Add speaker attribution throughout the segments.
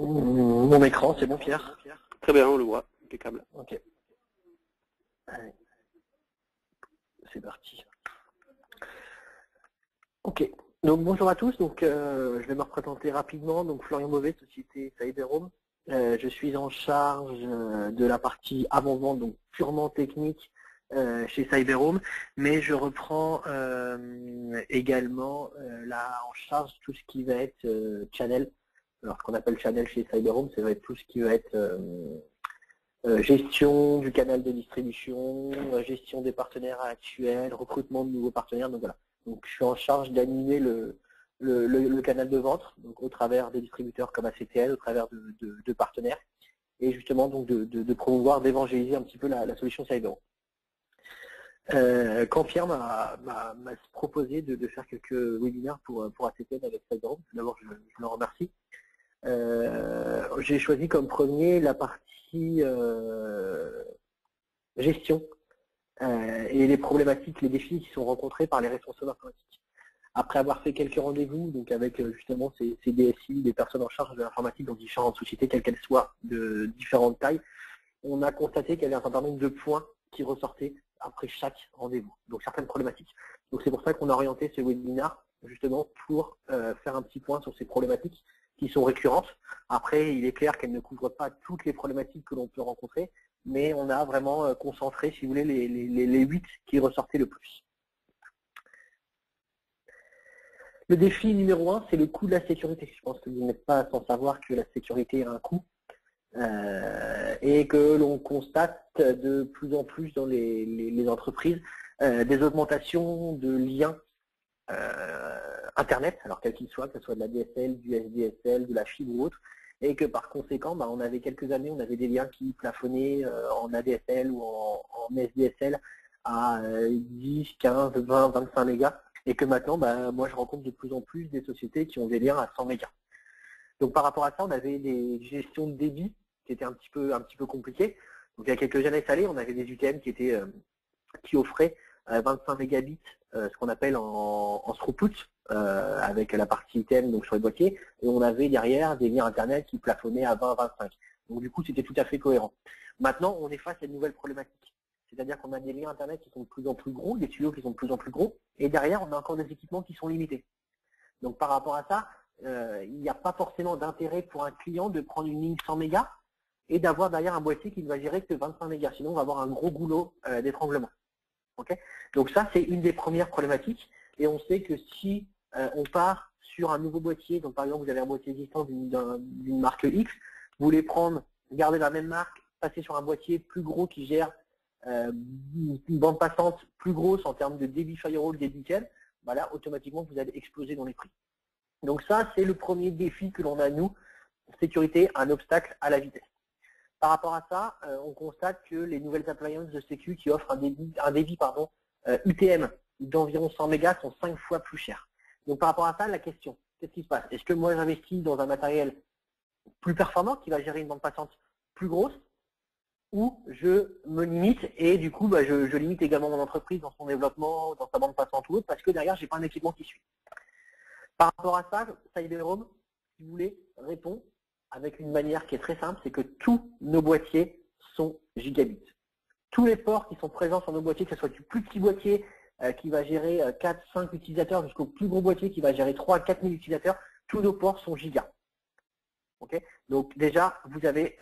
Speaker 1: Mon écran, c'est bon Pierre?
Speaker 2: Très bien, on le voit, impeccable.
Speaker 1: Ok. Allez. C'est parti. Ok. Donc bonjour à tous. Donc je vais me représenter rapidement. Donc Florian Beauvais, société Cyberhome. Je suis en charge de la partie avant-vente, donc purement technique chez Cyberhome, mais je reprends également là en charge tout ce qui va être channel. Alors ce qu'on appelle channel chez Cyberhome, ça va être tout ce qui va être gestion du canal de distribution, gestion des partenaires actuels, recrutement de nouveaux partenaires. Donc voilà. Donc je suis en charge d'animer le canal de vente, donc au travers des distributeurs comme ACTL, au travers de partenaires, et justement donc de promouvoir, d'évangéliser un petit peu la solution Cyberhome. Quand Pierre m'a proposé de faire quelques webinaires pour ACTL avec Cyberhome, d'abord je le remercie. J'ai choisi comme premier la partie gestion et les problématiques, les défis qui sont rencontrés par les responsables informatiques. Après avoir fait quelques rendez-vous, donc avec justement ces DSI, des personnes en charge de l'informatique dans différentes sociétés, quelles qu'elles soient, de différentes tailles, on a constaté qu'il y avait un certain nombre de points qui ressortaient après chaque rendez-vous, donc certaines problématiques. Donc c'est pour ça qu'on a orienté ce webinaire justement pour faire un petit point sur ces problématiques qui sont récurrentes. Après, il est clair qu'elles ne couvrent pas toutes les problématiques que l'on peut rencontrer, mais on a vraiment concentré, si vous voulez, les 8 qui ressortaient le plus. Le défi numéro 1, c'est le coût de la sécurité. Je pense que vous n'êtes pas sans savoir que la sécurité a un coût et que l'on constate de plus en plus dans les entreprises des augmentations de liens Internet, alors quel qu'il soit, que ce soit de la DSL, du SDSL, de la fibre ou autre, et que par conséquent, on avait quelques années, on avait des liens qui plafonnaient en ADSL ou en SDSL à 10, 15, 20, 25 mégas, et que maintenant, moi je rencontre de plus en plus des sociétés qui ont des liens à 100 mégas. Donc par rapport à ça, on avait des gestions de débit qui étaient un petit peu compliquées. Donc il y a quelques années salées, on avait des UTM qui offraient 25 mégabits, ce qu'on appelle en throughput, avec la partie UTM donc sur les boîtiers, et on avait derrière des liens Internet qui plafonnaient à 20-25. Donc du coup, c'était tout à fait cohérent. Maintenant, on est face à une nouvelle problématique. C'est-à-dire qu'on a des liens Internet qui sont de plus en plus gros, des tuyaux qui sont de plus en plus gros, et derrière, on a encore des équipements qui sont limités. Donc par rapport à ça, il n'y a pas forcément d'intérêt pour un client de prendre une ligne 100 mégas et d'avoir derrière un boîtier qui ne va gérer que 25 mégas. Sinon, on va avoir un gros goulot d'étranglement. Okay, donc ça, c'est une des premières problématiques. Et on sait que si on part sur un nouveau boîtier, donc par exemple, vous avez un boîtier existant d'une marque X, vous voulez prendre, garder la même marque, passer sur un boîtier plus gros qui gère une bande passante plus grosse en termes de débit firewall, débit CAN, là, automatiquement, vous allez exploser dans les prix. Donc ça, c'est le premier défi que l'on a, nous, sécurité, un obstacle à la vitesse. Par rapport à ça, on constate que les nouvelles appliances de sécu qui offrent un débit UTM d'environ 100 mégas sont 5 fois plus chers. Donc par rapport à ça, la question, qu'est-ce qui se passe? Est-ce que moi j'investis dans un matériel plus performant qui va gérer une bande passante plus grosse, ou je me limite et du coup je limite également mon entreprise dans son développement, dans sa bande passante ou autre, parce que derrière j'ai pas un équipement qui suit. Par rapport à ça, Cyberhome, si vous voulez, répond avec une manière qui est très simple, c'est que tous nos boîtiers sont gigabits. Tous les ports qui sont présents sur nos boîtiers, que ce soit du plus petit boîtier qui va gérer 4-5 utilisateurs jusqu'au plus gros boîtier qui va gérer 3-4 000 utilisateurs, tous nos ports sont gigas. Okay, donc déjà, vous avez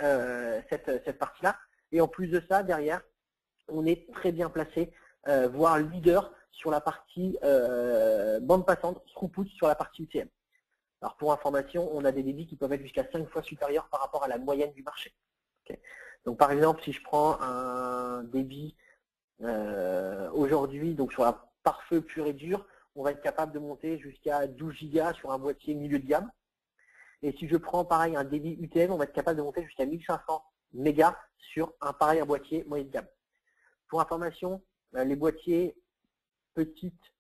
Speaker 1: cette partie-là. Et en plus de ça, derrière, on est très bien placé, voire leader sur la partie bande passante, throughput sur la partie UTM. Alors pour information, on a des débits qui peuvent être jusqu'à 5 fois supérieurs par rapport à la moyenne du marché. Okay. Donc par exemple, si je prends un débit aujourd'hui, donc sur la pare-feu pur et dur, on va être capable de monter jusqu'à 12 gigas sur un boîtier milieu de gamme. Et si je prends pareil un débit UTM, on va être capable de monter jusqu'à 1500 mégas sur un boîtier moyen de gamme. Pour information, les boîtiers petites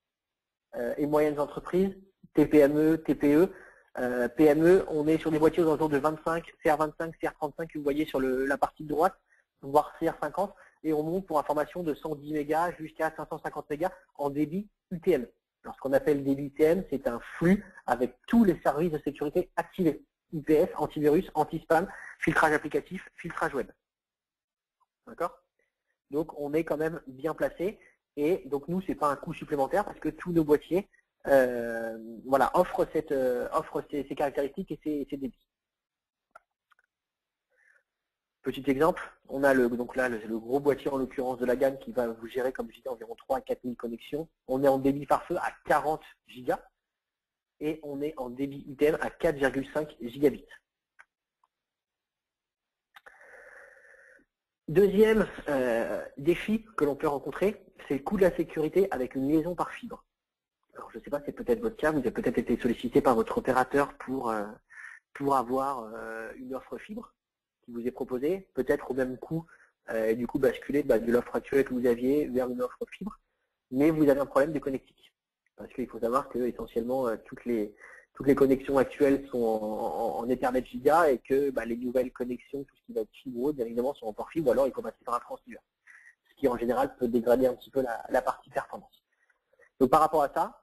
Speaker 1: et moyennes entreprises, TPME, TPE, PME, on est sur des boîtiers aux alentours de 25, CR25, CR35 que vous voyez sur la partie de droite, voire CR50, et on monte pour information de 110 mégas jusqu'à 550 mégas en débit UTM. Alors ce qu'on appelle débit UTM, c'est un flux avec tous les services de sécurité activés. IPS, antivirus, anti-spam, filtrage applicatif, filtrage web. D'accord? Donc on est quand même bien placé. Et donc nous, c'est pas un coût supplémentaire parce que tous nos boîtiers voilà, offrent ces caractéristiques et ces débits. Petit exemple, on a donc là le gros boîtier en l'occurrence de la gamme qui va vous gérer, comme je disais, environ 3 à 4 000 connexions. On est en débit pare-feu à 40 gigas et on est en débit ITM à 4,5 gigabits. Deuxième défi que l'on peut rencontrer, c'est le coût de la sécurité avec une liaison par fibre. Alors je ne sais pas, c'est peut-être votre cas, vous avez peut-être été sollicité par votre opérateur pour avoir une offre fibre qui vous est proposée, peut-être au même coût, et du coup basculer de l'offre actuelle que vous aviez vers une offre fibre, mais vous avez un problème de connectique. Parce qu'il faut savoir que essentiellement toutes les connexions actuelles sont en Ethernet Giga et que les nouvelles connexions, tout ce qui va être fibre ou autre, bien évidemment, sont en port fibre ou alors il faut passer par un transceiver. Ce qui en général peut dégrader un petit peu la partie performance. Donc par rapport à ça,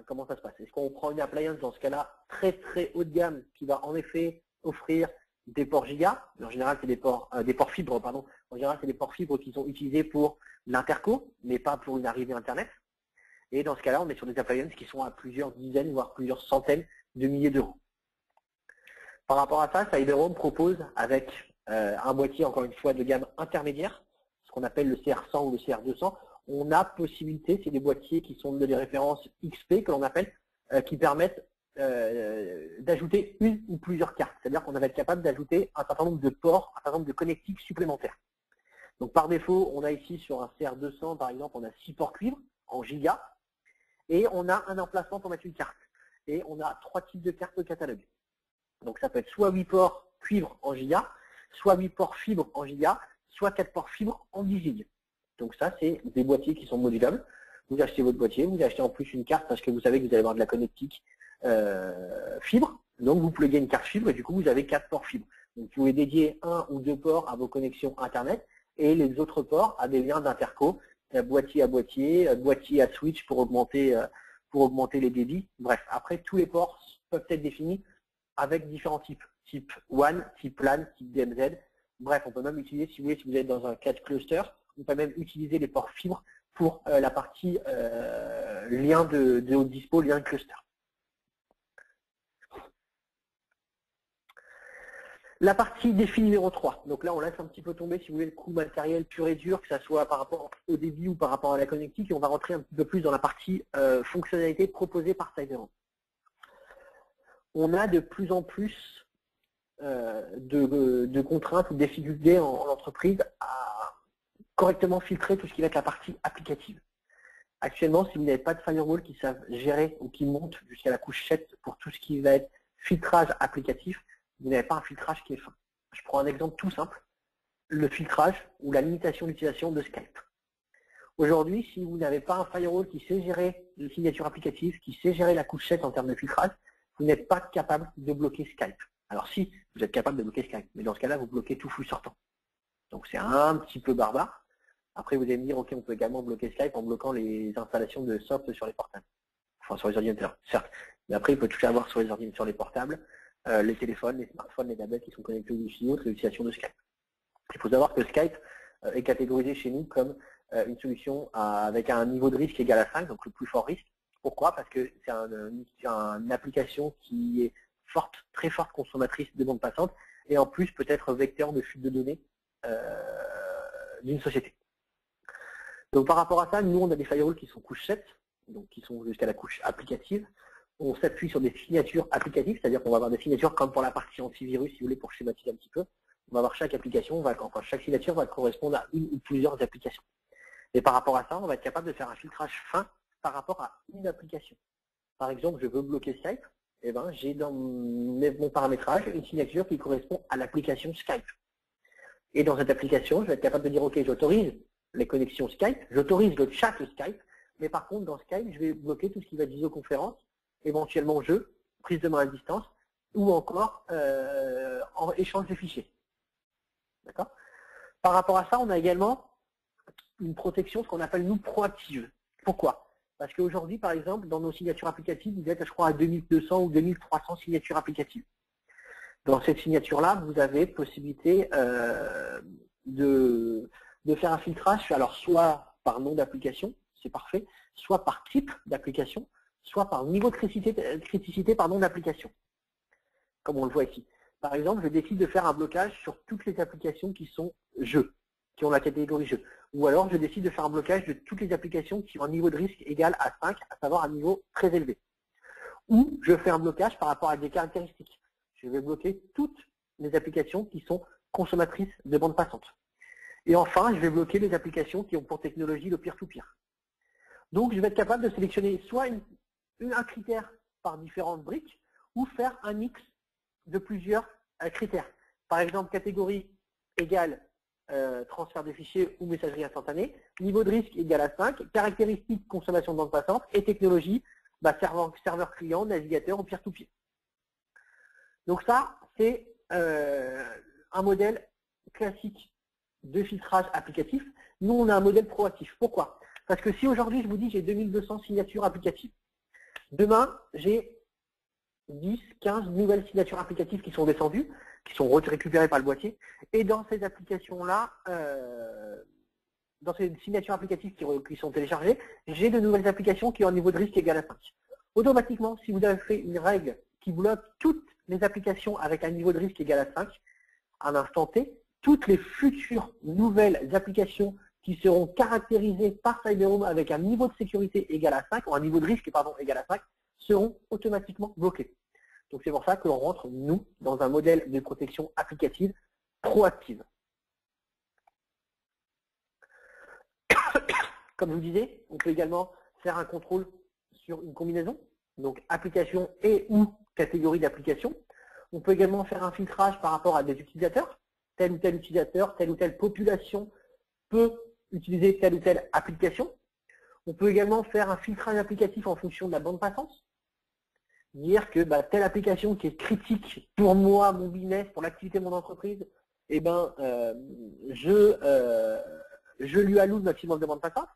Speaker 1: comment ça se passe? Est-ce qu'on prend une appliance dans ce cas-là très très haut de gamme qui va en effet offrir des ports giga? En général, c'est des ports fibres, pardon. En général, c'est des ports fibres qui sont utilisés pour l'interco, mais pas pour une arrivée Internet. Et dans ce cas-là, on est sur des appliances qui sont à plusieurs dizaines, voire plusieurs centaines de milliers d'euros. Par rapport à ça, Cyberhome propose avec un boîtier, encore une fois, de gamme intermédiaire, ce qu'on appelle le CR100 ou le CR200, on a possibilité, c'est des boîtiers qui sont des références XP, que l'on appelle, qui permettent d'ajouter une ou plusieurs cartes. C'est-à-dire qu'on va être capable d'ajouter un certain nombre de ports, un certain nombre de connectiques supplémentaires. Donc par défaut, on a ici sur un CR200, par exemple, on a 6 ports cuivre en giga, et on a un emplacement pour mettre une carte. Et on a 3 types de cartes au catalogue. Donc ça peut être soit 8 ports cuivre en giga, soit 8 ports fibre en giga, soit 4 ports fibre en 10 giga. Donc ça, c'est des boîtiers qui sont modulables. Vous achetez votre boîtier, vous achetez en plus une carte parce que vous savez que vous allez avoir de la connectique fibre. Donc vous pluguez une carte fibre et du coup vous avez 4 ports fibre. Donc vous pouvez dédier 1 ou 2 ports à vos connexions Internet et les autres ports à des liens d'interco, boîtier à boîtier, boîtier à switch pour augmenter les débits. Bref, après tous les ports peuvent être définis avec différents types. Type WAN, type LAN, type DMZ. Bref, on peut même utiliser, si vous voulez, si vous êtes dans un cas de cluster, on peut même utiliser les ports fibres pour la partie lien de haut dispo, lien de cluster. La partie défi numéro 3. Donc là, on laisse un petit peu tomber, si vous voulez, le coût matériel pur et dur, que ce soit par rapport au débit ou par rapport à la connectique, et on va rentrer un petit peu plus dans la partie fonctionnalité proposée par Cyberhome. On a de plus en plus de contraintes ou de difficultés en entreprise à correctement filtrer tout ce qui va être la partie applicative. Actuellement, si vous n'avez pas de firewall qui savent gérer ou qui montent jusqu'à la couche 7 pour tout ce qui va être filtrage applicatif, vous n'avez pas un filtrage qui est fin. Je prends un exemple tout simple, le filtrage ou la limitation d'utilisation de Skype. Aujourd'hui, si vous n'avez pas un firewall qui sait gérer les signatures applicatives, qui sait gérer la couche 7 en termes de filtrage, vous n'êtes pas capable de bloquer Skype. Alors si, vous êtes capable de bloquer Skype, mais dans ce cas-là, vous bloquez tout flux sortant. Donc c'est un petit peu barbare. Après, vous allez me dire, ok, on peut également bloquer Skype en bloquant les installations de soft sur les portables. Enfin, sur les ordinateurs, certes. Mais après, il peut tout avoir sur les portables, les téléphones, les smartphones, les tablettes qui sont connectés au Wi-Fi ou autres, l'utilisation de Skype. Il faut savoir que Skype est catégorisé chez nous comme une solution avec un niveau de risque égal à 5, donc le plus fort risque. Pourquoi? Parce que c'est une application qui est forte, très forte consommatrice de bande passante et en plus peut être vecteur de fuite de données d'une société. Donc par rapport à ça, nous on a des firewalls qui sont couche 7, donc qui sont jusqu'à la couche applicative. On s'appuie sur des signatures applicatives, c'est-à-dire qu'on va avoir des signatures comme pour la partie antivirus, si vous voulez, pour schématiser un petit peu. On va avoir chaque application, enfin chaque signature va correspondre à une ou plusieurs applications. Et par rapport à ça, on va être capable de faire un filtrage fin par rapport à une application. Par exemple, je veux bloquer Skype, et ben j'ai dans mon paramétrage une signature qui correspond à l'application Skype. Et dans cette application, je vais être capable de dire, ok, j'autorise les connexions Skype, j'autorise le chat Skype, mais par contre, dans Skype, je vais bloquer tout ce qui va être visioconférence, éventuellement jeu, prise de main à distance, ou encore en échange de fichiers. D'accord? Par rapport à ça, on a également une protection, ce qu'on appelle nous proactive. Pourquoi? Parce qu'aujourd'hui, par exemple, dans nos signatures applicatives, vous êtes, je crois, à 2200 ou 2300 signatures applicatives. Dans cette signature-là, vous avez possibilité de faire un filtrage, alors soit par nom d'application, c'est parfait, soit par type d'application, soit par niveau de criticité par nom d'application, comme on le voit ici. Par exemple, je décide de faire un blocage sur toutes les applications qui sont jeux, qui ont la catégorie jeu. Ou alors, je décide de faire un blocage de toutes les applications qui ont un niveau de risque égal à 5, à savoir un niveau très élevé. Ou je fais un blocage par rapport à des caractéristiques. Je vais bloquer toutes les applications qui sont consommatrices de bande passante. Et enfin, je vais bloquer les applications qui ont pour technologie le peer-to-peer. Donc, je vais être capable de sélectionner soit un critère par différentes briques ou faire un mix de plusieurs critères. Par exemple, catégorie égale transfert de fichiers ou messagerie instantanée, niveau de risque égal à 5, caractéristiques consommation de bande passante et technologie, serveur client, navigateur ou peer-to-peer. Donc ça, c'est un modèle classique de filtrage applicatif. Nous, on a un modèle proactif. Pourquoi? Parce que si aujourd'hui, je vous dis j'ai 2200 signatures applicatives, demain, j'ai 10, 15 nouvelles signatures applicatives qui sont descendues, qui sont récupérées par le boîtier. Et dans ces applications-là, dans ces signatures applicatives qui sont téléchargées, j'ai de nouvelles applications qui ont un niveau de risque égal à 5. Automatiquement, si vous avez fait une règle qui bloque toutes les applications avec un niveau de risque égal à 5, à l'instant T, toutes les futures nouvelles applications qui seront caractérisées par Cyberroom avec un niveau de sécurité égal à 5, ou un niveau de risque égal à 5, seront automatiquement bloquées. Donc c'est pour ça que l'on rentre, nous, dans un modèle de protection applicative proactive. Comme je vous disais, on peut également faire un contrôle sur une combinaison, donc application et ou catégorie d'application. On peut également faire un filtrage par rapport à des utilisateurs. Tel ou tel utilisateur, telle ou telle population peut utiliser telle ou telle application. On peut également faire un filtrage applicatif en fonction de la bande passante. Dire que telle application qui est critique pour moi, mon business, pour l'activité de mon entreprise, eh ben, je lui alloue le maximum de bande passante.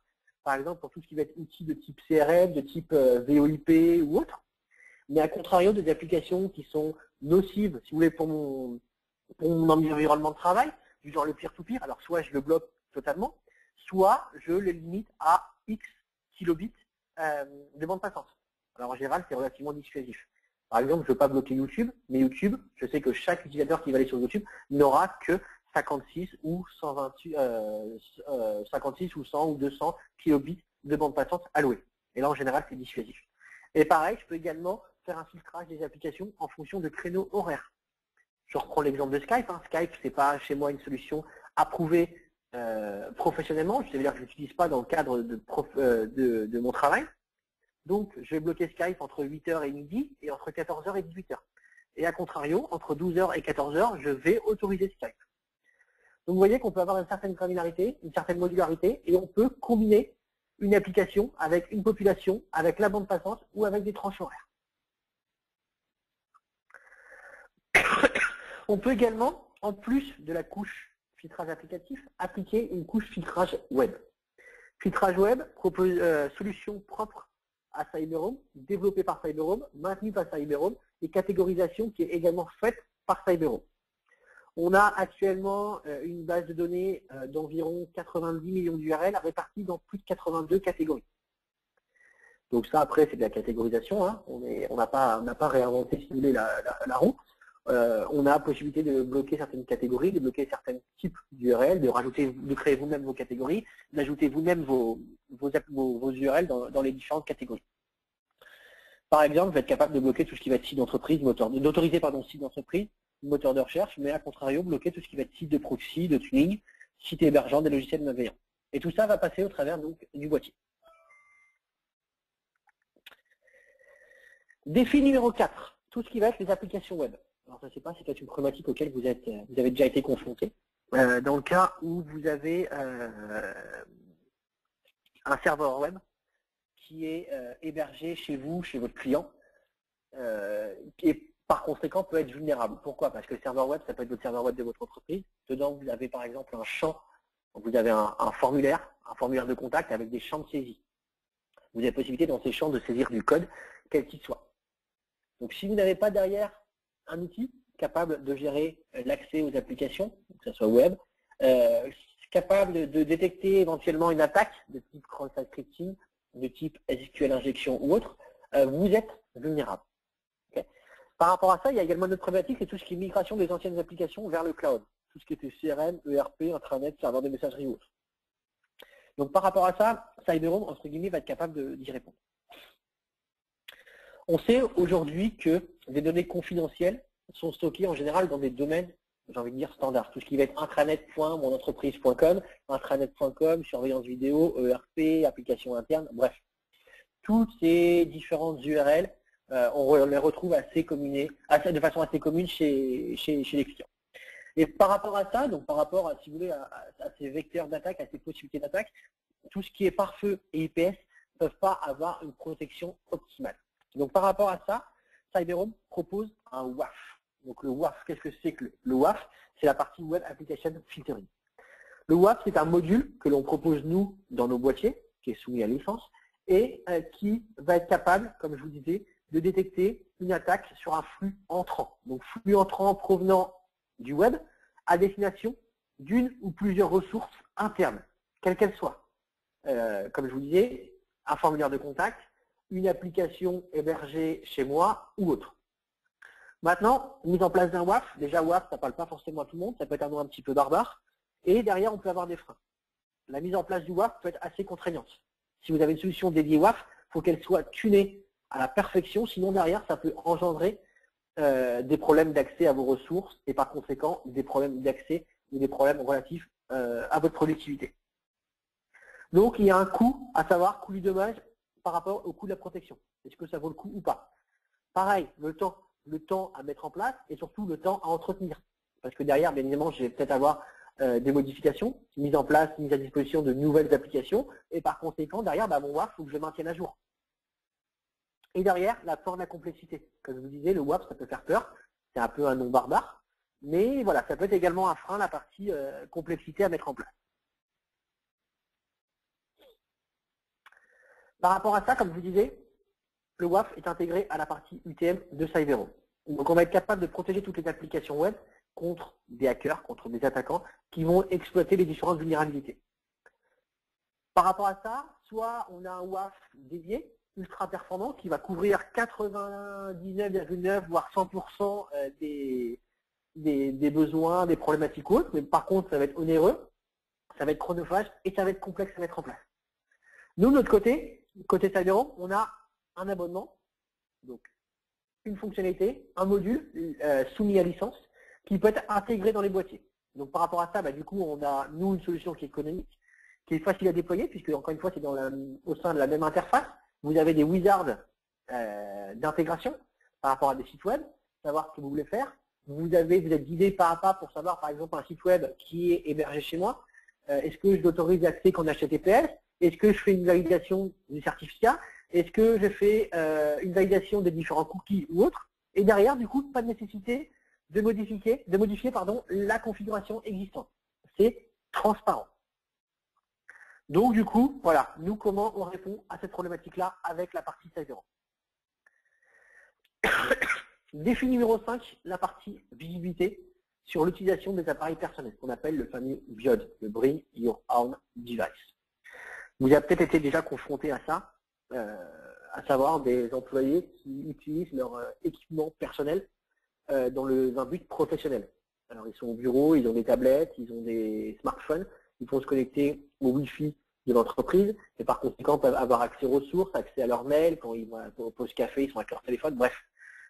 Speaker 1: Par exemple, pour tout ce qui va être outils de type CRM, de type VoIP ou autre. Mais à contrario, des applications qui sont nocives, si vous voulez, pour mon environnement de travail, du genre le peer-to-peer, alors soit je le bloque totalement, soit je le limite à X kilobits de bande passante. Alors en général, c'est relativement dissuasif. Par exemple, je ne veux pas bloquer YouTube, mais YouTube, je sais que chaque utilisateur qui va aller sur YouTube n'aura que 56 ou 56 ou 100 ou 200 kilobits de bande passante alloués. Et là, en général, c'est dissuasif. Et pareil, je peux également faire un filtrage des applications en fonction de créneaux horaires. Je reprends l'exemple de Skype. Skype, ce n'est pas chez moi une solution approuvée professionnellement. C'est-à-dire que je ne l'utilise pas dans le cadre de mon travail. Donc, je vais bloquer Skype entre 8h et midi et entre 14h et 18h. Et à contrario, entre 12h et 14h, je vais autoriser Skype. Donc, vous voyez qu'on peut avoir une certaine granularité, une certaine modularité, et on peut combiner une application avec une population, avec la bande passante ou avec des tranches horaires. On peut également, en plus de la couche filtrage applicatif, appliquer une couche filtrage web. Filtrage web propose solution propre à Cyberroom, développée par Cyberroom, maintenue par Cyberroom et catégorisation qui est également faite par Cyberroom. On a actuellement une base de données d'environ 90 millions d'URL réparties dans plus de 82 catégories. Donc ça, après, c'est de la catégorisation. Hein. On n'a pas réinventé, si vous voulez, la roue. On a la possibilité de bloquer certaines catégories, de bloquer certains types d'URL, de créer vous-même vos catégories, d'ajouter vous-même vos URL dans les différentes catégories. Par exemple, vous êtes capable de bloquer tout ce qui va être site d'entreprise, d'autoriser site d'entreprise, moteur de recherche, mais à contrario, bloquer tout ce qui va être site de proxy, de tuning, site hébergeant, des logiciels malveillants. Et tout ça va passer au travers donc, du boîtier. Défi numéro 4, tout ce qui va être les applications web. Alors je ne sais pas si c'est une problématique auquel vous avez déjà été confronté. Dans le cas où vous avez un serveur web qui est hébergé chez vous, chez votre client, et par conséquent peut être vulnérable. Pourquoi? Parce que le serveur web, ça peut être le serveur web de votre entreprise. Dedans, vous avez par exemple un champ, vous avez un formulaire de contact avec des champs de saisie. vous avez possibilité dans ces champs de saisir du code, quel qu'il soit. Donc si vous n'avez pas derrière un outil capable de gérer l'accès aux applications, que ce soit web, capable de détecter éventuellement une attaque de type cross-site scripting, de type SQL injection ou autre, vous êtes vulnérable. Okay. Par rapport à ça, il y a également une autre problématique, c'est tout ce qui est migration des anciennes applications vers le cloud. Tout ce qui était CRM, ERP, intranet, serveur de messagerie ou autre. Donc par rapport à ça, Cyberhome, entre guillemets, va être capable d'y répondre. On sait aujourd'hui que des données confidentielles sont stockées en général dans des domaines, j'ai envie de dire, standards. Tout ce qui va être intranet.monentreprise.com, intranet.com, surveillance vidéo, ERP, application interne, bref. Toutes ces différentes URL, on les retrouve de façon assez commune chez les clients. Et par rapport à ça, donc par rapport à, si vous voulez, à ces vecteurs d'attaque, à ces possibilités d'attaque, tout ce qui est pare-feu et IPS ne peuvent pas avoir une protection optimale. Donc par rapport à ça, Cyberhome propose un WAF. Donc le WAF, qu'est-ce que c'est que le WAF? C'est la partie Web Application Filtering. Le WAF, c'est un module que l'on propose nous dans nos boîtiers, qui est soumis à licence, et qui va être capable, comme je vous disais, de détecter une attaque sur un flux entrant. Donc flux entrant provenant du web à destination d'une ou plusieurs ressources internes, quelles qu'elles soient. Comme je vous disais, un formulaire de contact, une application hébergée chez moi ou autre. Maintenant, mise en place d'un WAF, déjà WAF, ça ne parle pas forcément à tout le monde, ça peut être un nom un petit peu barbare, et derrière on peut avoir des freins. La mise en place du WAF peut être assez contraignante. Si vous avez une solution dédiée WAF, il faut qu'elle soit tunée à la perfection, sinon derrière ça peut engendrer des problèmes d'accès à vos ressources et par conséquent des problèmes d'accès ou des problèmes relatifs à votre productivité. Donc il y a un coût, à savoir coût du dommage par rapport au coût de la protection. Est-ce que ça vaut le coup ou pas? Pareil, le temps à mettre en place et surtout le temps à entretenir. Parce que derrière, bien évidemment, je vais peut-être avoir des modifications, mise en place, mise à disposition de nouvelles applications et par conséquent, derrière, mon WAF, il faut que je le maintienne à jour. Et derrière, la forme de la complexité. Comme je vous disais, le WAF, ça peut faire peur. C'est un peu un nom barbare. Mais voilà, ça peut être également un frein, la partie complexité à mettre en place. Par rapport à ça, comme je vous disais, le WAF est intégré à la partie UTM de Cyberhome. Donc on va être capable de protéger toutes les applications web contre des hackers, contre des attaquants qui vont exploiter les différentes vulnérabilités. Par rapport à ça, soit on a un WAF dédié, ultra performant, qui va couvrir 99,9 voire 100% des besoins, des problématiques autres, mais par contre ça va être onéreux, ça va être chronophage et ça va être complexe à mettre en place. Nous, de notre côté Cyberhome, on a un abonnement, donc une fonctionnalité, un module soumis à licence qui peut être intégré dans les boîtiers. Donc par rapport à ça, du coup, on a, nous, une solution qui est économique, qui est facile à déployer, puisque encore une fois, c'est au sein de la même interface. Vous avez des wizards d'intégration par rapport à des sites web, savoir ce que vous voulez faire. Vous êtes guidé pas à pas pour savoir, par exemple, un site web qui est hébergé chez moi. Est-ce que je l'autorise d'accès qu'en HTTPS? Est-ce que je fais une validation du certificat? Est-ce que je fais une validation des différents cookies ou autres? Et derrière, du coup, pas de nécessité de modifier la configuration existante. C'est transparent. Donc, du coup, voilà, nous, comment on répond à cette problématique-là avec la partie Cyberhome. Défi numéro 5, la partie visibilité sur l'utilisation des appareils personnels, qu'on appelle le fameux BYOD, le Bring Your Own Device. Vous avez peut-être été déjà confronté à ça, à savoir des employés qui utilisent leur équipement personnel dans un but professionnel. Alors ils sont au bureau, ils ont des tablettes, ils ont des smartphones, ils vont se connecter au Wi-Fi de l'entreprise et par conséquent peuvent avoir accès aux ressources, accès à leur mail, quand ils vont au pause café, ils sont avec leur téléphone, bref.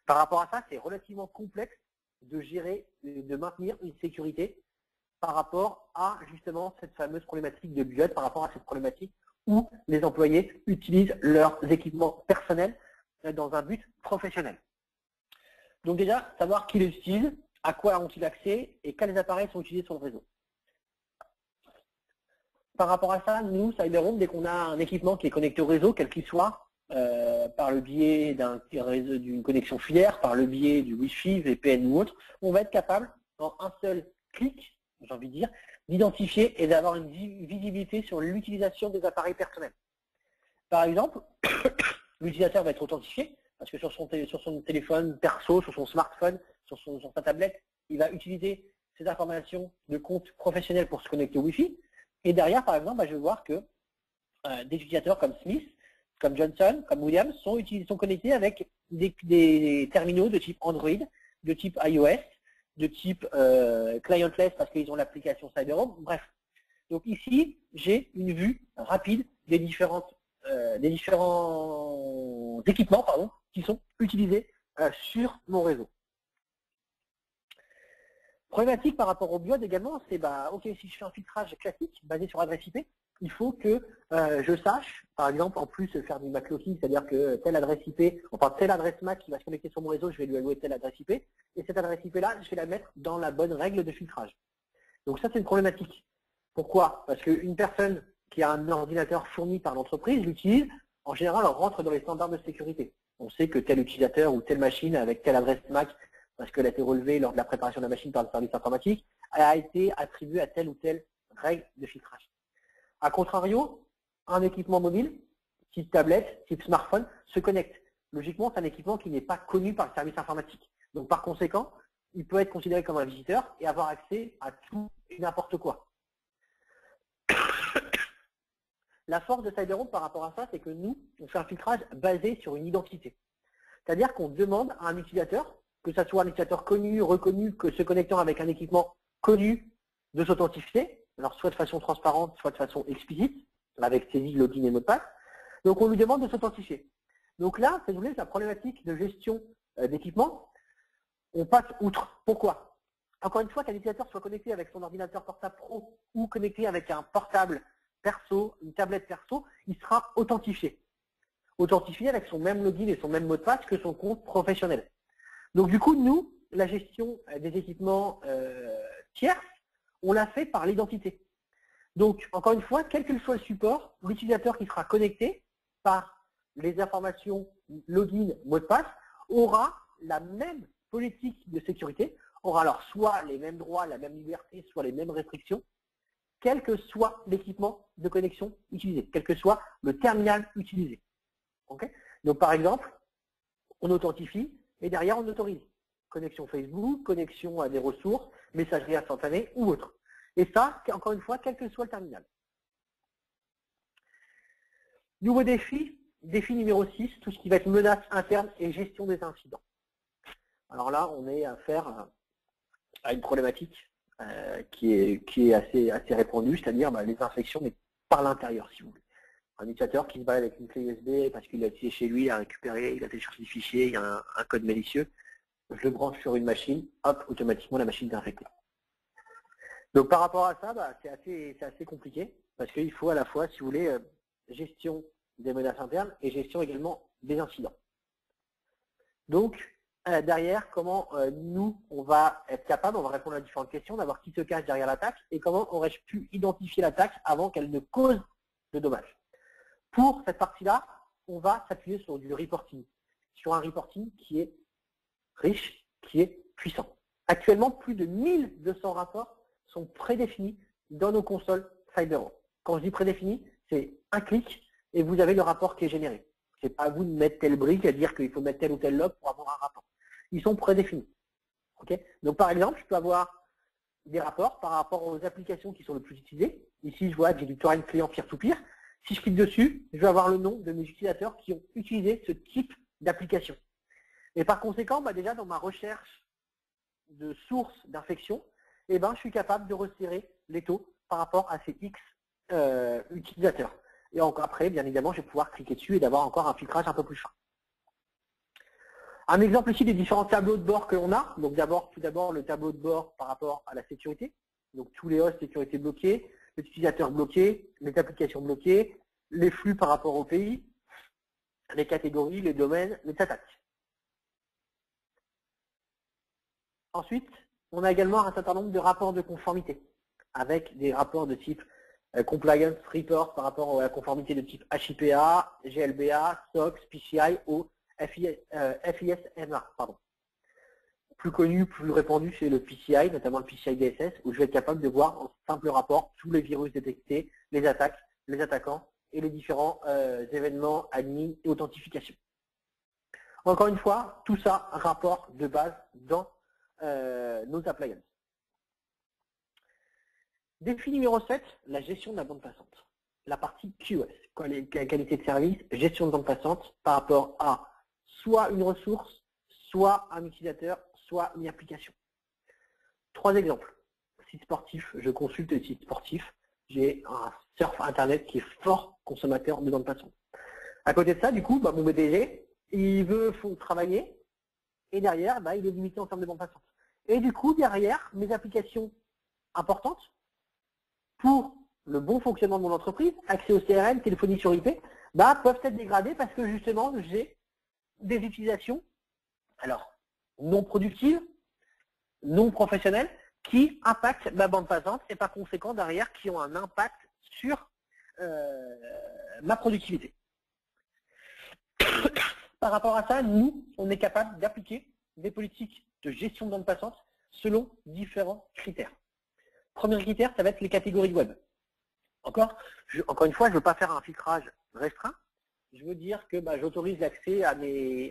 Speaker 1: Par rapport à ça, c'est relativement complexe de gérer, de maintenir une sécurité par rapport à justement cette fameuse problématique de BYOD, par rapport à cette problématique où les employés utilisent leurs équipements personnels dans un but professionnel. Donc déjà, savoir qui les utilise, à quoi ont-ils accès et quels appareils sont utilisés sur le réseau. Par rapport à ça, nous, Cyberhome, dès qu'on a un équipement qui est connecté au réseau, quel qu'il soit, par le biais d'une connexion filaire, par le biais du Wi-Fi, VPN ou autre, on va être capable, en un seul clic, j'ai envie de dire, d'identifier et d'avoir une visibilité sur l'utilisation des appareils personnels. Par exemple, l'utilisateur va être authentifié parce que sur son téléphone perso, sur son smartphone, sur sa tablette, il va utiliser ces informations de compte professionnel pour se connecter au Wi-Fi. Et derrière, par exemple, je vais voir que des utilisateurs comme Smith, comme Johnson, comme Williams sont connectés avec des terminaux de type Android, de type iOS, de type clientless parce qu'ils ont l'application CyberHome, bref. Donc ici, j'ai une vue rapide des différents équipements qui sont utilisés sur mon réseau. Problématique par rapport au BIOD également, c'est ok, si je fais un filtrage classique basé sur adresse IP, il faut que je sache, par exemple, en plus faire du MAC locking, c'est-à-dire que telle adresse IP, enfin telle adresse MAC qui va se connecter sur mon réseau, je vais lui allouer telle adresse IP, et cette adresse IP-là, je vais la mettre dans la bonne règle de filtrage. Donc ça, c'est une problématique. Pourquoi? Parce qu'une personne qui a un ordinateur fourni par l'entreprise l'utilise, en général, on rentre dans les standards de sécurité. On sait que tel utilisateur ou telle machine avec telle adresse MAC, parce qu'elle a été relevée lors de la préparation de la machine par le service informatique, a été attribuée à telle ou telle règle de filtrage. A contrario, un équipement mobile, type tablette, type smartphone, se connecte. Logiquement, c'est un équipement qui n'est pas connu par le service informatique. Donc par conséquent, il peut être considéré comme un visiteur et avoir accès à tout et n'importe quoi. La force de CyberHome par rapport à ça, c'est que nous, on fait un filtrage basé sur une identité. C'est-à-dire qu'on demande à un utilisateur, que ce soit un utilisateur connu, reconnu, que se connectant avec un équipement connu, de s'authentifier, alors soit de façon transparente, soit de façon explicite, avec saisie, login et mot de passe. Donc on lui demande de s'authentifier. Donc là, si vous voulez, la problématique de gestion d'équipement, on passe outre. Pourquoi? Encore une fois, qu'un utilisateur soit connecté avec son ordinateur portable pro ou connecté avec un portable perso, une tablette perso, il sera authentifié. Authentifié avec son même login et son même mot de passe que son compte professionnel. Donc du coup, nous, la gestion des équipements tierces, on l'a fait par l'identité. Donc, encore une fois, quel que soit le support, l'utilisateur qui sera connecté par les informations login, mot de passe, aura la même politique de sécurité, aura alors soit les mêmes droits, la même liberté, soit les mêmes restrictions, quel que soit l'équipement de connexion utilisé, quel que soit le terminal utilisé. Okay? Donc par exemple, on authentifie et derrière on autorise. Connexion Facebook, connexion à des ressources, messagerie instantanée ou autre. Et ça, encore une fois, quel que soit le terminal. Nouveau défi, défi numéro 6, tout ce qui va être menace interne et gestion des incidents. Alors là, on est à faire à une problématique qui est assez répandue, c'est-à-dire les infections, mais par l'intérieur, si vous voulez. Un utilisateur qui se balade avec une clé USB parce qu'il l'a utilisé chez lui, il a récupéré, il a téléchargé des fichiers, il y a un code malicieux, je le branche sur une machine, hop, automatiquement la machine est infectée. Donc par rapport à ça, c'est assez compliqué, parce qu'il faut à la fois, si vous voulez, gestion des menaces internes et gestion également des incidents. Donc, derrière, comment nous, on va être capable, on va répondre à différentes questions, d'avoir qui se cache derrière l'attaque et comment aurais-je pu identifier l'attaque avant qu'elle ne cause de dommages. Pour cette partie-là, on va s'appuyer sur du reporting, sur un reporting qui est riche, qui est puissant. Actuellement, plus de 1200 rapports sont prédéfinis dans nos consoles CyberHome. Quand je dis prédéfini, c'est un clic et vous avez le rapport qui est généré. Ce n'est pas à vous de mettre telle brique, à dire qu'il faut mettre tel ou tel log pour avoir un rapport. Ils sont prédéfinis. Okay? Donc par exemple, je peux avoir des rapports par rapport aux applications qui sont le plus utilisées. Ici, je vois que j'ai du torrent client peer-to-peer. Si je clique dessus, je vais avoir le nom de mes utilisateurs qui ont utilisé ce type d'application. Et par conséquent, déjà dans ma recherche de sources d'infection, je suis capable de resserrer les taux par rapport à ces X utilisateurs. Et encore après, bien évidemment, je vais pouvoir cliquer dessus et d'avoir encore un filtrage un peu plus fin. Un exemple ici des différents tableaux de bord que l'on a. Donc tout d'abord, le tableau de bord par rapport à la sécurité. Donc tous les hosts sécurité bloqués, les utilisateurs bloqués, les applications bloquées, les flux par rapport au pays, les catégories, les domaines, les attaques. Ensuite, on a également un certain nombre de rapports de conformité, avec des rapports de type Compliance Report par rapport à la conformité de type HIPAA, GLBA, SOX, PCI ou FISMA. Plus connu, plus répandu, c'est le PCI, notamment le PCI DSS, où je vais être capable de voir en simple rapport tous les virus détectés, les attaques, les attaquants et les différents événements, admin et authentification. Encore une fois, tout ça rapport de base dans nos appliances. Défi numéro 7, la gestion de la bande passante. La partie QoS, qualité de service, gestion de bande passante par rapport à soit une ressource, soit un utilisateur, soit une application. 3 exemples. Site sportif, je consulte les sites sportifs. J'ai un surf internet qui est fort consommateur de bande passante. À côté de ça, du coup, mon BDG, il veut travailler et derrière, il est limité en termes de bande passante. Et du coup, derrière, mes applications importantes pour le bon fonctionnement de mon entreprise, accès au CRM, téléphonie sur IP, peuvent être dégradées parce que justement, j'ai des utilisations, alors, non productives, non professionnelles, qui impactent ma bande passante et par conséquent, derrière, qui ont un impact sur ma productivité. Par rapport à ça, nous, on est capable d'appliquer des politiques de gestion de bande passante selon différents critères. Premier critère, ça va être les catégories web. Encore une fois, je ne veux pas faire un filtrage restreint. Je veux dire que j'autorise l'accès à mes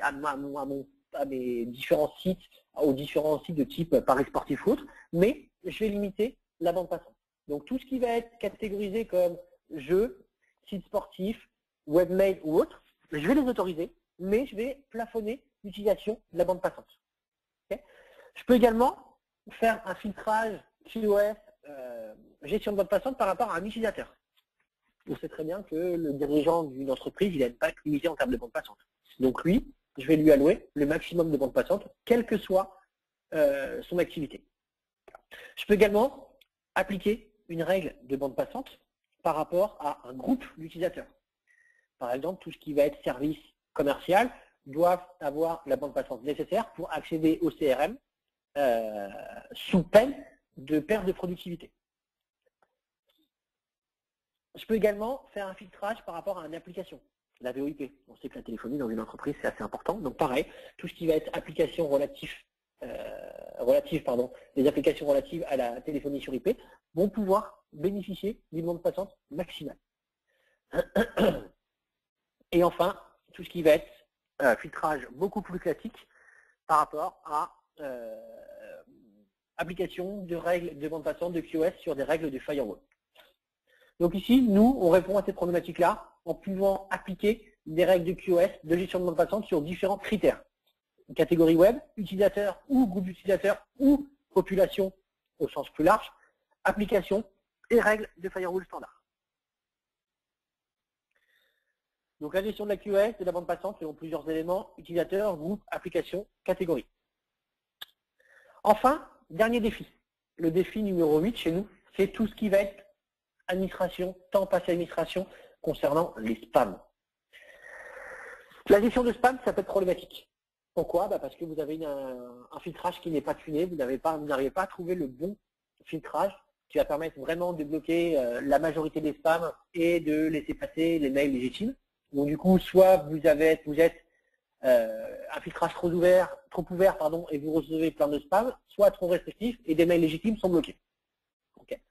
Speaker 1: différents sites, aux différents sites de type Paris Sportif ou autre, mais je vais limiter la bande passante. Donc tout ce qui va être catégorisé comme jeux, sites sportifs, webmail ou autre, je vais les autoriser, mais je vais plafonner l'utilisation de la bande passante. Okay. Je peux également faire un filtrage QoS, gestion de bande passante par rapport à un utilisateur. On sait très bien que le dirigeant d'une entreprise, il n'aime pas être limité en termes de bande passante. Donc lui, je vais lui allouer le maximum de bande passante, quelle que soit son activité. Je peux également appliquer une règle de bande passante par rapport à un groupe d'utilisateurs. Par exemple, tout ce qui va être service commercial doivent avoir la bande passante nécessaire pour accéder au CRM sous peine de perte de productivité. Je peux également faire un filtrage par rapport à une application, la VoIP. On sait que la téléphonie dans une entreprise, c'est assez important. Donc pareil, tout ce qui va être application les applications relatives à la téléphonie sur IP vont pouvoir bénéficier d'une bande passante maximale. Et enfin, tout ce qui va être filtrage beaucoup plus classique par rapport à application de règles de bande passante de QoS sur des règles de firewall. Donc ici, nous, on répond à cette problématique-là en pouvant appliquer des règles de QoS, de gestion de bande passante sur différents critères. Catégorie web, utilisateur ou groupe d'utilisateurs ou population au sens plus large, application et règles de firewall standard. Donc la gestion de la QoS, de la bande passante selon plusieurs éléments, utilisateur, groupe, application, catégorie. Enfin, dernier défi. Le défi numéro 8 chez nous, c'est tout ce qui va être administration, temps passé administration concernant les spams. La gestion de spam, ça peut être problématique. Pourquoi? Parce que vous avez un filtrage qui n'est pas tuné, vous n'arrivez pas à trouver le bon filtrage qui va permettre vraiment de bloquer la majorité des spams et de laisser passer les mails légitimes. Donc du coup, soit vous êtes un filtrage trop ouvert, et vous recevez plein de spams, soit trop restrictif et des mails légitimes sont bloqués. Okay.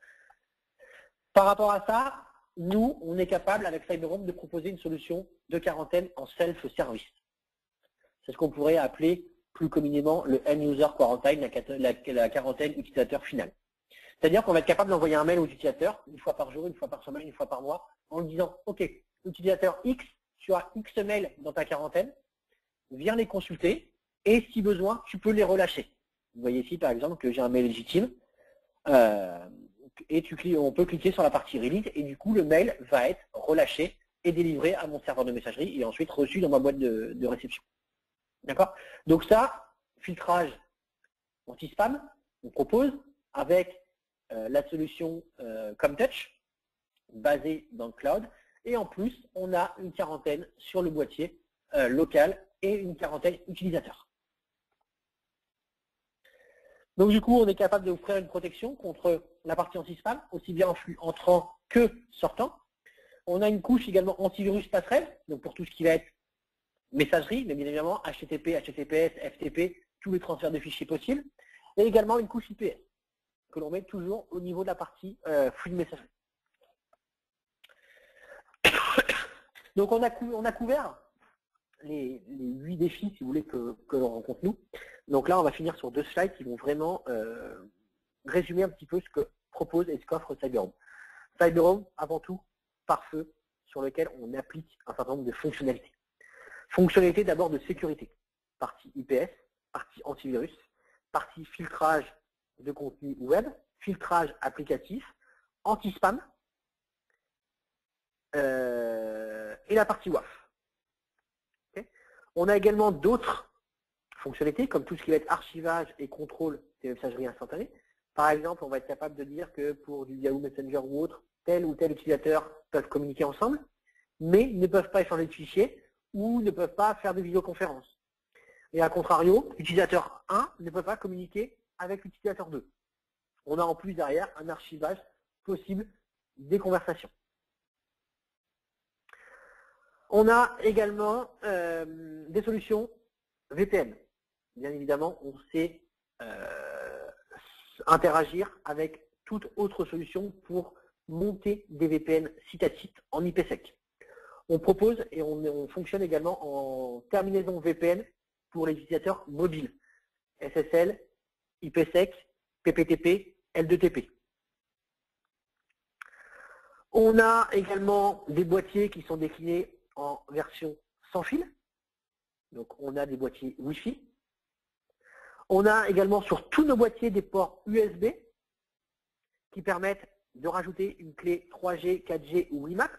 Speaker 1: Par rapport à ça, nous, on est capable avec CyberHome de proposer une solution de quarantaine en self-service. C'est ce qu'on pourrait appeler plus communément le end-user quarantine, la quarantaine utilisateur finale. C'est-à-dire qu'on va être capable d'envoyer un mail aux utilisateurs une fois par jour, une fois par semaine, une fois par mois, en lui disant « Ok, utilisateur X, tu as X mails dans ta quarantaine, viens les consulter et si besoin, tu peux les relâcher. » Vous voyez ici par exemple que j'ai un mail légitime et on peut cliquer sur la partie release et du coup le mail va être relâché et délivré à mon serveur de messagerie et ensuite reçu dans ma boîte de réception. D'accord? Donc ça, filtrage anti-spam, on propose avec la solution ComTouch basée dans le cloud et en plus on a une quarantaine sur le boîtier local et une quarantaine utilisateur. Donc du coup on est capable d'offrir une protection contre la partie anti-spam, aussi bien en flux entrant que sortant. On a une couche également antivirus passerelle, donc pour tout ce qui va être messagerie, mais bien évidemment HTTP, HTTPS, FTP, tous les transferts de fichiers possibles, et également une couche IPS que l'on met toujours au niveau de la partie flux de messagerie. Donc on a couvert les 8 défis, si vous voulez, que l'on rencontre nous. Donc là, on va finir sur 2 slides qui vont vraiment résumer un petit peu ce que propose et ce qu'offre CyberHome. CyberHome, avant tout, pare-feu, sur lequel on applique un certain nombre de fonctionnalités. Fonctionnalités d'abord de sécurité. Partie IPS, partie antivirus, partie filtrage de contenu web, filtrage applicatif, anti-spam, et la partie WAF. Okay. On a également d'autres fonctionnalités, comme tout ce qui va être archivage et contrôle des messageries instantanées. Par exemple, on va être capable de dire que pour du Yahoo Messenger ou autre, tel ou tel utilisateur peuvent communiquer ensemble, mais ne peuvent pas échanger de fichiers ou ne peuvent pas faire de visioconférence. Et à contrario, l'utilisateur 1 ne peut pas communiquer avec l'utilisateur 2. On a en plus derrière un archivage possible des conversations. On a également des solutions VPN. Bien évidemment, on sait interagir avec toute autre solution pour monter des VPN site à site en IPsec. On propose et on fonctionne également en terminaison VPN pour les utilisateurs mobiles. SSL, IPsec, PPTP, L2TP. On a également des boîtiers qui sont déclinés en version sans fil. Donc on a des boîtiers Wi-Fi. On a également sur tous nos boîtiers des ports USB qui permettent de rajouter une clé 3G, 4G ou WiMAX.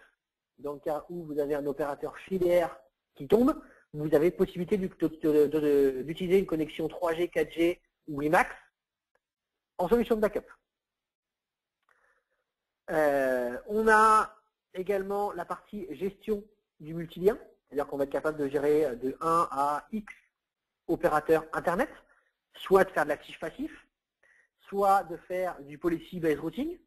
Speaker 1: Dans le cas où vous avez un opérateur filaire qui tombe, vous avez possibilité d'utiliser une connexion 3G, 4G ou WiMAX en solution de backup. On a également la partie gestion du multilien, c'est-à-dire qu'on va être capable de gérer de 1 à X opérateurs Internet, soit de faire de l'actif-passif, soit de faire du policy-based routing,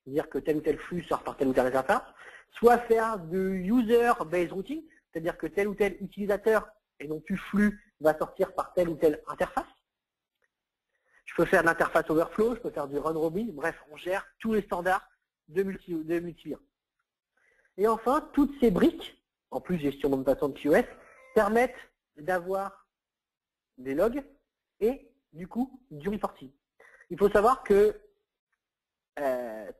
Speaker 1: c'est-à-dire que tel ou tel flux sort par telle ou telle interface, soit faire du user-based routing, c'est-à-dire que tel ou tel utilisateur et non plus flux va sortir par telle ou telle interface. Je peux faire de l'interface overflow, je peux faire du run robin, bref, on gère tous les standards de multilien. Et enfin, toutes ces briques, en plus gestion de bande passante de QoS, permettent d'avoir des logs et du coup du reporting. Il faut savoir que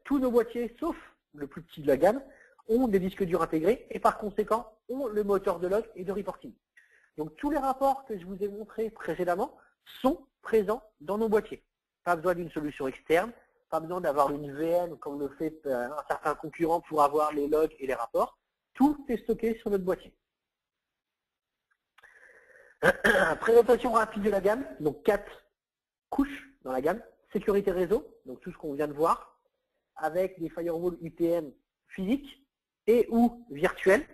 Speaker 1: tous nos boîtiers, sauf le plus petit de la gamme, ont des disques durs intégrés et par conséquent ont le moteur de log et de reporting. Donc tous les rapports que je vous ai montrés précédemment sont présents dans nos boîtiers. Pas besoin d'une solution externe, pas besoin d'avoir une VM comme le fait un certain concurrent pour avoir les logs et les rapports. Tout est stocké sur notre boîtier. Présentation rapide de la gamme, donc 4 couches dans la gamme. Sécurité réseau, donc tout ce qu'on vient de voir, avec des firewalls UTM physiques et ou virtuels.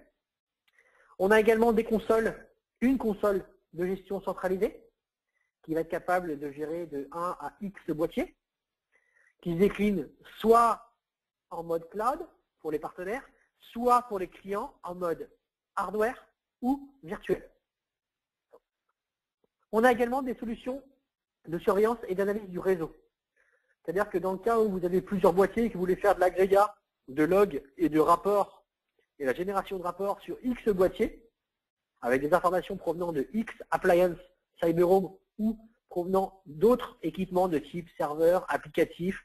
Speaker 1: On a également des consoles, une console de gestion centralisée, qui va être capable de gérer de 1 à X boîtiers, qui se décline soit en mode cloud pour les partenaires, soit pour les clients en mode hardware ou virtuel. On a également des solutions de surveillance et d'analyse du réseau. C'est-à-dire que dans le cas où vous avez plusieurs boîtiers et que vous voulez faire de l'agrégat, de logs et de rapports, et la génération de rapports sur X boîtiers, avec des informations provenant de X appliance, CyberHome ou provenant d'autres équipements de type serveur, applicatif,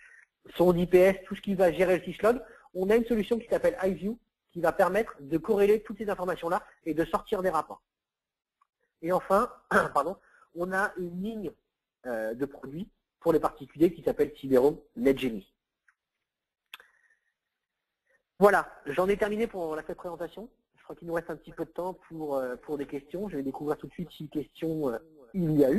Speaker 1: son IPS, tout ce qui va gérer le syslog, on a une solution qui s'appelle iView qui va permettre de corréler toutes ces informations-là et de sortir des rapports. Et enfin, pardon, on a une ligne de produits pour les particuliers qui s'appelle CyberHome NetGenie. Voilà, j'en ai terminé pour cette présentation. Je crois qu'il nous reste un petit peu de temps pour des questions. Je vais découvrir tout de suite si questions il y a eu.